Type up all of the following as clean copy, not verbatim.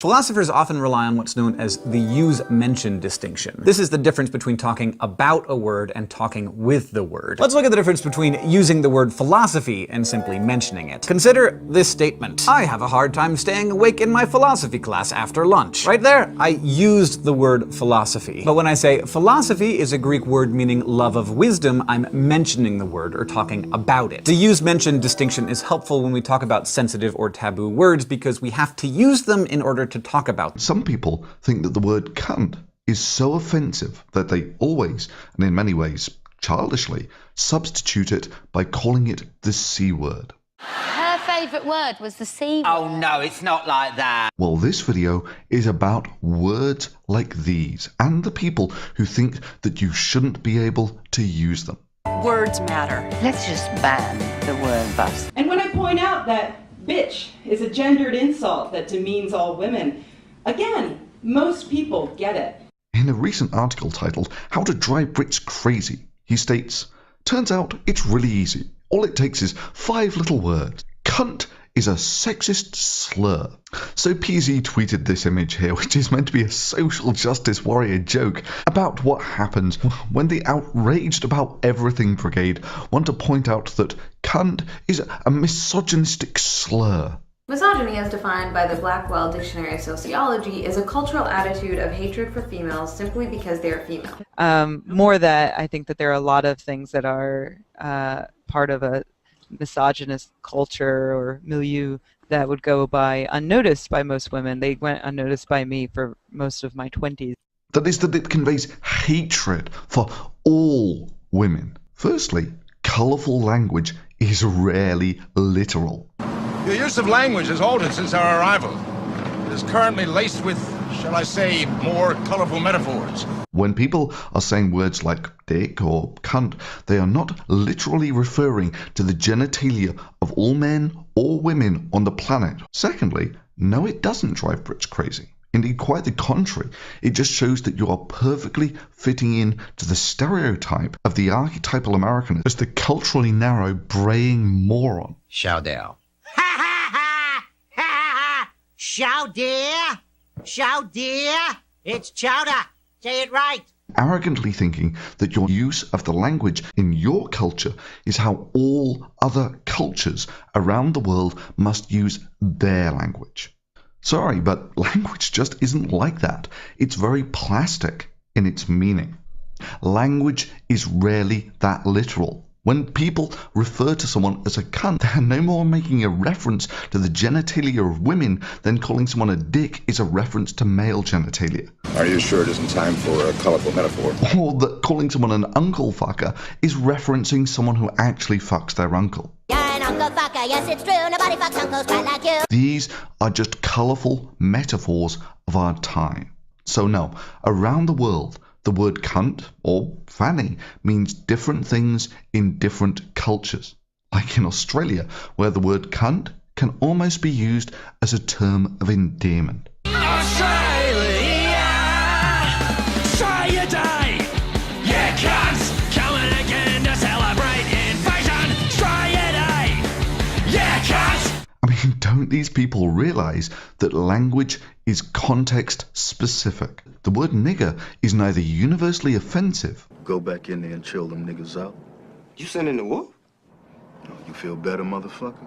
Philosophers often rely on what's known as the use-mention distinction. This is the difference between talking about a word and talking with the word. Let's look at the difference between using the word philosophy and simply mentioning it. Consider this statement. I have a hard time staying awake in my philosophy class after lunch. Right there, I used the word philosophy. But when I say philosophy is a Greek word meaning love of wisdom, I'm mentioning the word or talking about it. The use-mention distinction is helpful when we talk about sensitive or taboo words because we have to use them in order to talk about them. Some people think that the word cunt is so offensive that they always, and in many ways childishly, substitute it by calling it the C word. Her favourite word was the C word. Oh no, it's not like that. Well, this video is about words like these and the people who think that you shouldn't be able to use them. Words matter. Let's just ban the word bus. And when I point out that bitch is a gendered insult that demeans all women, again, most people get it. In a recent article titled How to Drive Brits Crazy, he states, turns out it's really easy. All it takes is 5 little words. Cunt is a sexist slur. So PZ tweeted this image here, which is meant to be a social justice warrior joke about what happens when the outraged about everything brigade want to point out that cunt is a misogynistic slur. Misogyny, as defined by the Blackwell Dictionary of Sociology, is a cultural attitude of hatred for females simply because they are female. More that I think that there are a lot of things that are part of a misogynist culture or milieu that would go by unnoticed by most women. They went unnoticed by me for most of my 20s. That is that it conveys hatred for all women. Firstly, colourful language is rarely literal. Your use of language has altered since our arrival. It is currently laced with, shall I say, more colourful metaphors. When people are saying words like dick or cunt, they are not literally referring to the genitalia of all men or women on the planet. Secondly, no, it doesn't drive Brits crazy. Indeed, quite the contrary. It just shows that you are perfectly fitting in to the stereotype of the archetypal American as the culturally narrow, braying moron. Show down. Ha ha ha! Ha ha ha! Chow dear! Chow dear! It's chowder! Say it right! Arrogantly thinking that your use of the language in your culture is how all other cultures around the world must use their language. Sorry, but language just isn't like that. It's very plastic in its meaning. Language is rarely that literal. When people refer to someone as a cunt, they're no more making a reference to the genitalia of women than calling someone a dick is a reference to male genitalia. Are you sure it isn't time for a colourful metaphor? Or that calling someone an uncle fucker is referencing someone who actually fucks their uncle. You're an uncle fucker, yes it's true, nobody fucks uncles quite like you. These are just colourful metaphors of our time. So no, around the world, the word cunt or fanny means different things in different cultures. Like in Australia, where the word cunt can almost be used as a term of endearment. Australia, try your day. Yeah, cunts, coming again to celebrate invasion. Try your day. Yeah, cunts. I mean, don't these people realise that language is context specific? The word nigger is neither universally offensive. Go back in there and chill them niggas out. You sending the whoop? You feel better, motherfucker?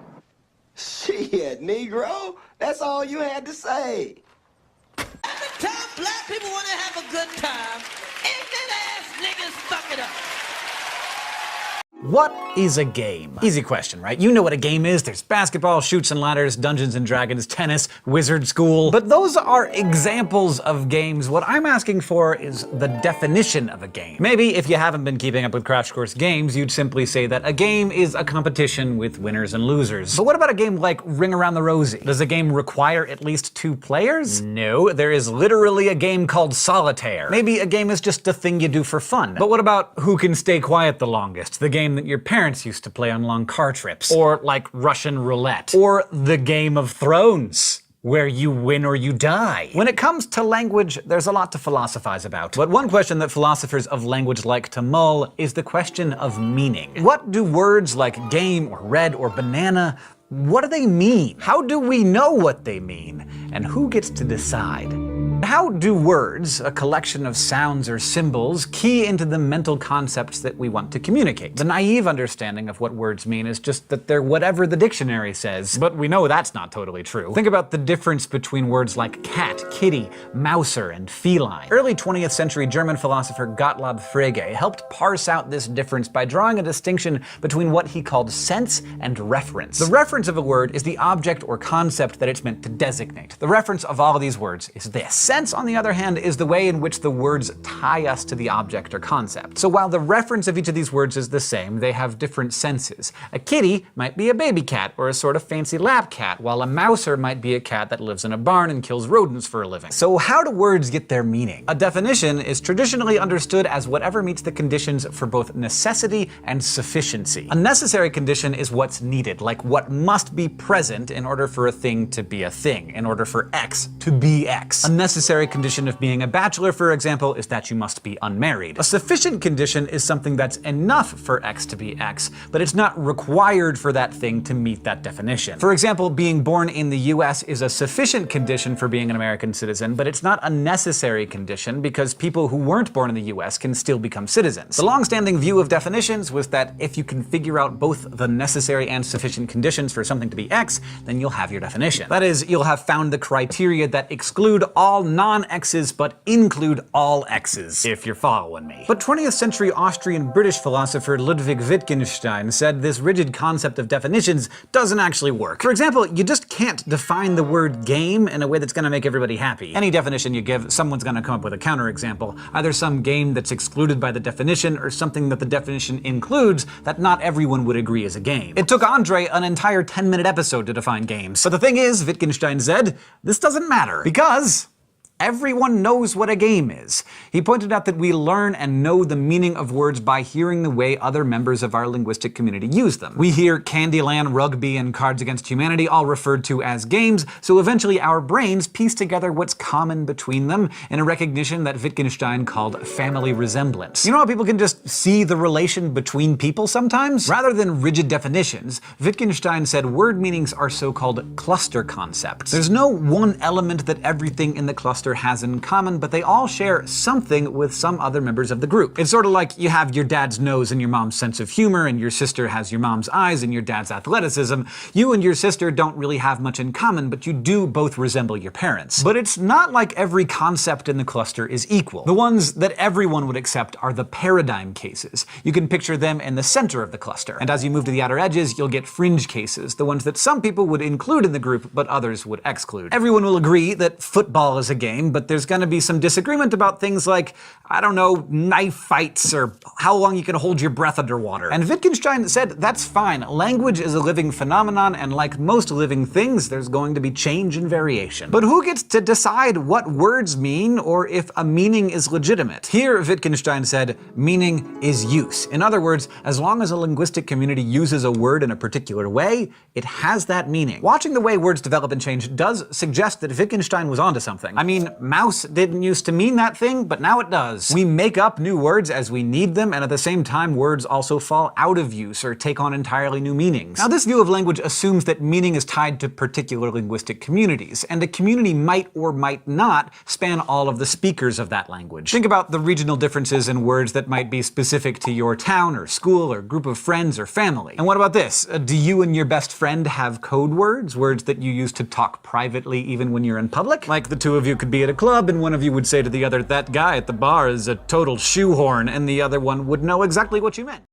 Shit, Negro. That's all you had to say. At the time, black people want to have a good time. Ignorant ass niggas fuck it up. What is a game? Easy question, right? You know what a game is. There's basketball, Chutes and Ladders, Dungeons and Dragons, tennis, Wizard School. But those are examples of games. What I'm asking for is the definition of a game. Maybe if you haven't been keeping up with Crash Course Games, you'd simply say that a game is a competition with winners and losers. But what about a game like Ring Around the Rosie? Does a game require at least 2 players? No, there is literally a game called Solitaire. Maybe a game is just a thing you do for fun. But what about who can stay quiet the longest? The game that your parents used to play on long car trips. Or like Russian roulette. Or the Game of Thrones, where you win or you die. When it comes to language, there's a lot to philosophize about. But one question that philosophers of language like to mull is the question of meaning. What do words like game or red or banana what do they mean? How do we know what they mean? And who gets to decide? How do words, a collection of sounds or symbols, key into the mental concepts that we want to communicate? The naive understanding of what words mean is just that they're whatever the dictionary says, but we know that's not totally true. Think about the difference between words like cat, kitty, mouser, and feline. Early 20th century German philosopher Gottlob Frege helped parse out this difference by drawing a distinction between what he called sense and reference. The reference of a word is the object or concept that it's meant to designate. The reference of all of these words is this. Sense, on the other hand, is the way in which the words tie us to the object or concept. So while the reference of each of these words is the same, they have different senses. A kitty might be a baby cat or a sort of fancy lap cat, while a mouser might be a cat that lives in a barn and kills rodents for a living. So how do words get their meaning? A definition is traditionally understood as whatever meets the conditions for both necessity and sufficiency. A necessary condition is what's needed, like what must be present in order for a thing to be a thing, in order for X to be X. A necessary condition of being a bachelor, for example, is that you must be unmarried. A sufficient condition is something that's enough for X to be X, but it's not required for that thing to meet that definition. For example, being born in the US is a sufficient condition for being an American citizen, but it's not a necessary condition because people who weren't born in the US can still become citizens. The long-standing view of definitions was that if you can figure out both the necessary and sufficient conditions for something to be X, then you'll have your definition. That is, you'll have found the criteria that exclude all non-X's but include all X's, if you're following me. But 20th century Austrian-British philosopher Ludwig Wittgenstein said this rigid concept of definitions doesn't actually work. For example, you just can't define the word game in a way that's gonna make everybody happy. Any definition you give, someone's gonna come up with a counterexample, either some game that's excluded by the definition or something that the definition includes that not everyone would agree is a game. It took Andre an entire 10-minute episode to define games. But the thing is, Wittgenstein said, this doesn't matter, because everyone knows what a game is. He pointed out that we learn and know the meaning of words by hearing the way other members of our linguistic community use them. We hear Candyland, Rugby, and Cards Against Humanity all referred to as games, so eventually our brains piece together what's common between them in a recognition that Wittgenstein called family resemblance. You know how people can just see the relation between people sometimes? Rather than rigid definitions, Wittgenstein said word meanings are so-called cluster concepts. There's no one element that everything in the cluster has in common, but they all share something with some other members of the group. It's sort of like you have your dad's nose and your mom's sense of humor, and your sister has your mom's eyes and your dad's athleticism. You and your sister don't really have much in common, but you do both resemble your parents. But it's not like every concept in the cluster is equal. The ones that everyone would accept are the paradigm cases. You can picture them in the center of the cluster. And as you move to the outer edges, you'll get fringe cases, the ones that some people would include in the group, but others would exclude. Everyone will agree that football is a game, but there's gonna be some disagreement about things like, I don't know, knife fights or how long you can hold your breath underwater. And Wittgenstein said that's fine. Language is a living phenomenon, and like most living things, there's going to be change and variation. But who gets to decide what words mean or if a meaning is legitimate? Here, Wittgenstein said, meaning is use. In other words, as long as a linguistic community uses a word in a particular way, it has that meaning. Watching the way words develop and change does suggest that Wittgenstein was onto something. I mean, mouse didn't used to mean that thing, but now it does. We make up new words as we need them, and at the same time, words also fall out of use or take on entirely new meanings. Now, this view of language assumes that meaning is tied to particular linguistic communities, and a community might or might not span all of the speakers of that language. Think about the regional differences in words that might be specific to your town or school or group of friends or family. And what about this? Do you and your best friend have code words? Words that you use to talk privately even when you're in public? Like the two of you could be at a club and one of you would say to the other, that guy at the bar is a total shoehorn, and the other one would know exactly what you meant.